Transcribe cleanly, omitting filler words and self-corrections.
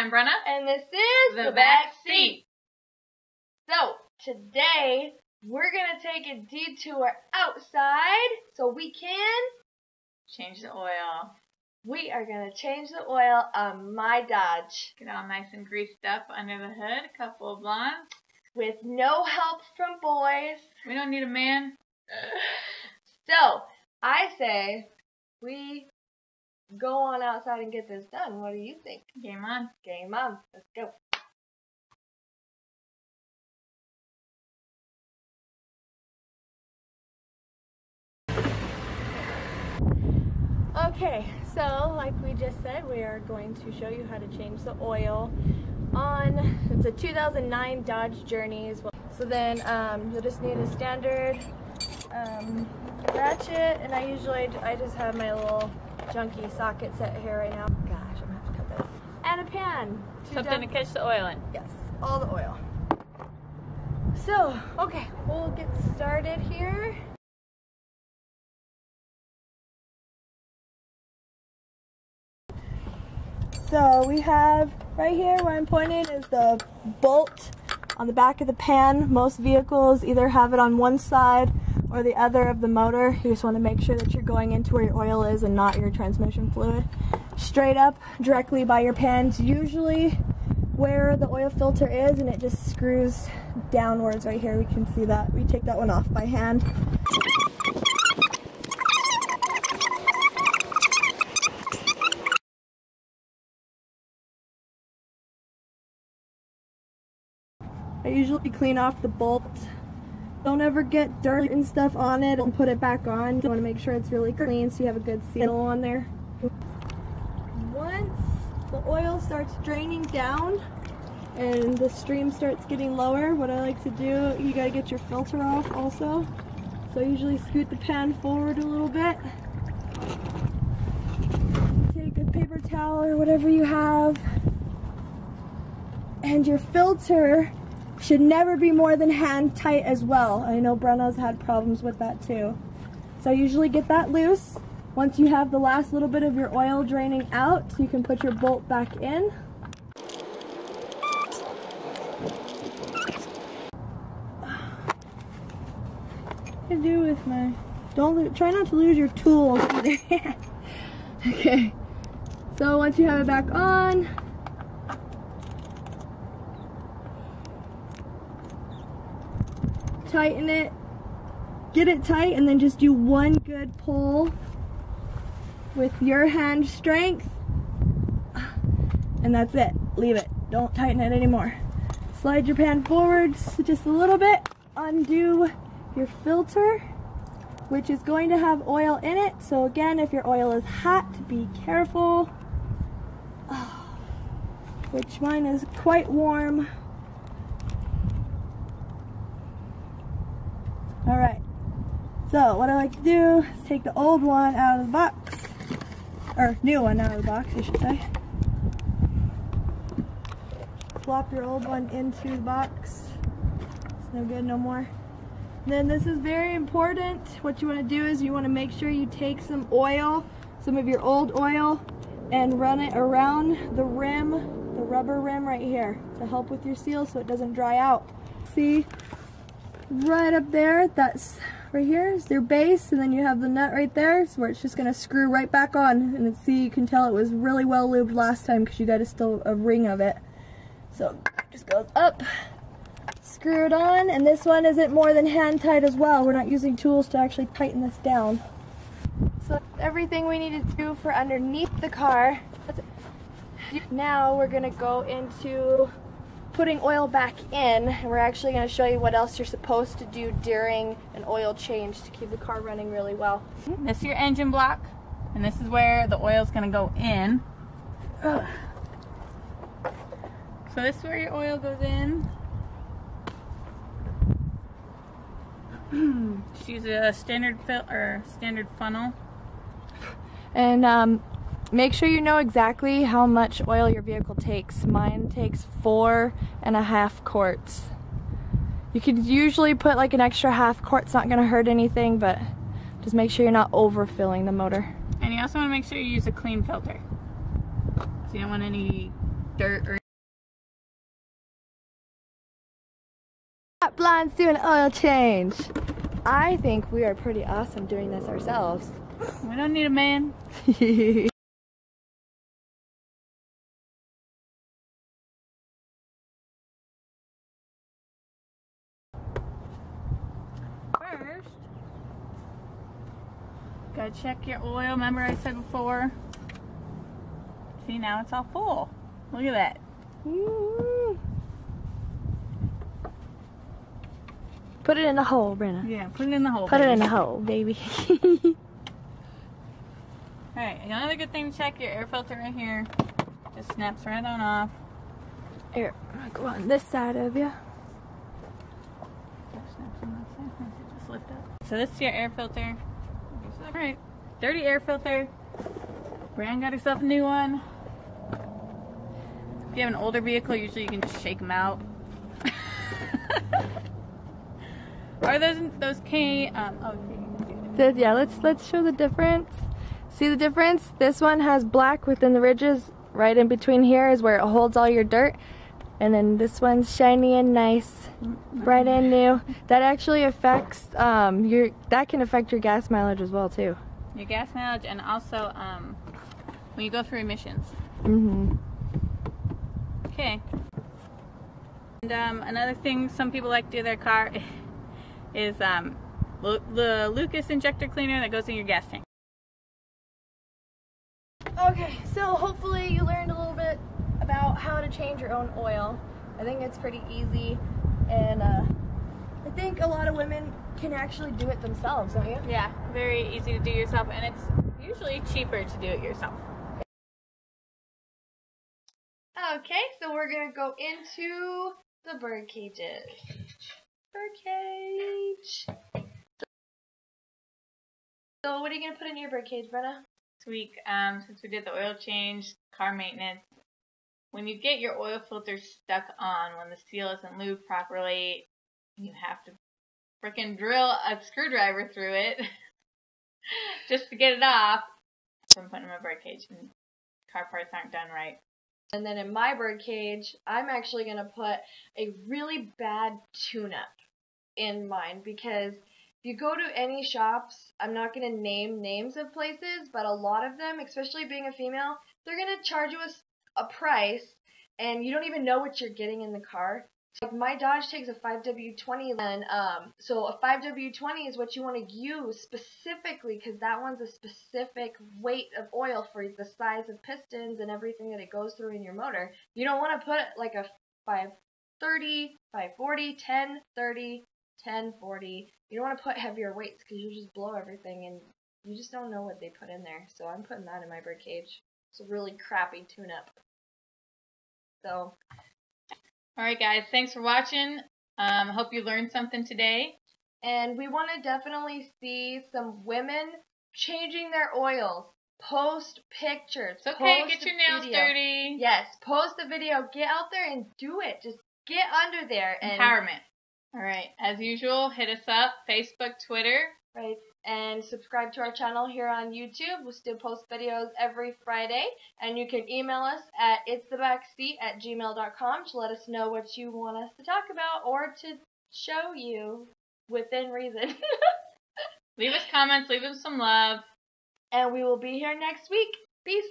I'm Brenna. And this is The Back Seat. So, today we're going to take a detour outside so we can Change the oil. We are going to change the oil on my Dodge. Get all nice and greased up under the hood. A couple of blondes. With no help from boys. We don't need a man. So, I say we go on outside and get this done. What do you think? Game on. Game on. Let's go. Okay, so like we just said, we are going to show you how to change the oil on, it's a 2009 Dodge Journey as well. So then you'll just need a standard ratchet, and I just have my little junky socket set here right now. Gosh, I'm gonna have to cut that. And a pan. Something to catch the oil in. Yes, all the oil. So, okay, we'll get started here. So we have right here where I'm pointing is the bolt on the back of the pan. Most vehicles either have it on one side or the other of the motor. You just want to make sure that you're going into where your oil is and not your transmission fluid. Straight up, directly by your pan's usually where the oil filter is, and it just screws downwards right here. We can see that. We take that one off by hand. I usually clean off the bolt. Don't ever get dirt and stuff on it and put it back on. You want to make sure it's really clean so you have a good seal on there. Once the oil starts draining down and the stream starts getting lower, what I like to do, you gotta get your filter off also. So I usually scoot the pan forward a little bit. Take a paper towel or whatever you have. And your filter should never be more than hand tight as well. I know Brenna's had problems with that too. So I usually get that loose. Once you have the last little bit of your oil draining out, you can put your bolt back in. What do I do with my... Try not to lose your tools either. Okay. So once you have it back on, tighten it, get it tight, and then just do one good pull with your hand strength, and that's it. Leave it. Don't tighten it anymore. Slide your pan forwards just a little bit, undo your filter, which is going to have oil in it. So again, if your oil is hot, be careful. Which mine is quite warm. Alright, so what I like to do is take the old one out of the box, or new one out of the box, I should say. Flop your old one into the box. It's no good no more. And then this is very important. What you want to do is you want to make sure you take some oil, some of your old oil, and run it around the rim, the rubber rim right here, to help with your seal so it doesn't dry out. See? Right up there, that's right here is your base, and then you have the nut right there, so where it's just gonna screw right back on. And see, you can tell it was really well lubed last time because you got still a ring of it. So it just goes up, screw it on, and this one isn't more than hand tight as well. We're not using tools to actually tighten this down. So that's everything we need to do for underneath the car. That's it. Now we're gonna go into putting oil back in, and we're actually going to show you what else you're supposed to do during an oil change to keep the car running really well. This is your engine block, and this is where the oil is going to go in. Ugh. So this is where your oil goes in. Just use a standard funnel. And make sure you know exactly how much oil your vehicle takes. Mine takes 4.5 quarts. You could usually put like an extra half quart. It's not going to hurt anything, but just make sure you're not overfilling the motor. And you also want to make sure you use a clean filter. So you don't want any dirt or Blonde's doing an oil change. I think we are pretty awesome doing this ourselves. we don't need a man. First, gotta check your oil. Remember I said before? See, now it's all full. Look at that. Ooh. Put it in the hole, Brenna. Yeah, put it in the hole. Put baby. it in the hole, baby. Alright, another good thing to check, your air filter right here. Just snaps right on off. Here, I'll go on this side of you. Just lift up. So this is your air filter. Alright, dirty air filter. Breanne got herself a new one. If you have an older vehicle, usually you can just shake them out. Are those K? Yeah, let's show the difference. See the difference? This one has black within the ridges. Right in between here is where it holds all your dirt. And then this one's shiny and nice, bright and new. That actually affects that can affect your gas mileage as well too. Your gas mileage, and also when you go through emissions. Mhm. Okay. And another thing some people like to do to their car is the Lucas injector cleaner that goes in your gas tank. Okay, so hopefully you learned a little bit about how to change your own oil. I think it's pretty easy, and I think a lot of women can actually do it themselves, don't you? Yeah, very easy to do yourself, and it's usually cheaper to do it yourself. Okay, so we're gonna go into the bird cages. Bird cage. So what are you gonna put in your bird cage, Brenna? This week, since we did the oil change, car maintenance, when you get your oil filter stuck on, when the seal isn't lubed properly, you have to freaking drill a screwdriver through it just to get it off. So I'm putting in my bird cage, and car parts aren't done right. And then in my bird cage, I'm actually going to put a really bad tune-up in mine, because if you go to any shops, I'm not going to name names of places, but a lot of them, especially being a female, they're going to charge you a price, and you don't even know what you're getting in the car. Like my Dodge takes a 5W20, and so a 5W20 is what you want to use specifically, because that one's a specific weight of oil for the size of pistons and everything that it goes through in your motor. You don't want to put like a 530, 540, 1030, 1040. You don't want to put heavier weights because you just blow everything, and you just don't know what they put in there. So I'm putting that in my bird cage. It's a really crappy tune-up. So. Alright guys, thanks for watching. Hope you learned something today. And we want to definitely see some women changing their oils. Post pictures. It's okay, post get your nails video. dirty. Yes, post the video. Get out there and do it. Just get under there. And empowerment. Alright, as usual, hit us up, Facebook, Twitter. Right. And subscribe to our channel here on YouTube. We still post videos every Friday. And you can email us at itsthebackseat@gmail.com to let us know what you want us to talk about or to show you within reason. Leave us comments, leave us some love. And we will be here next week. Peace.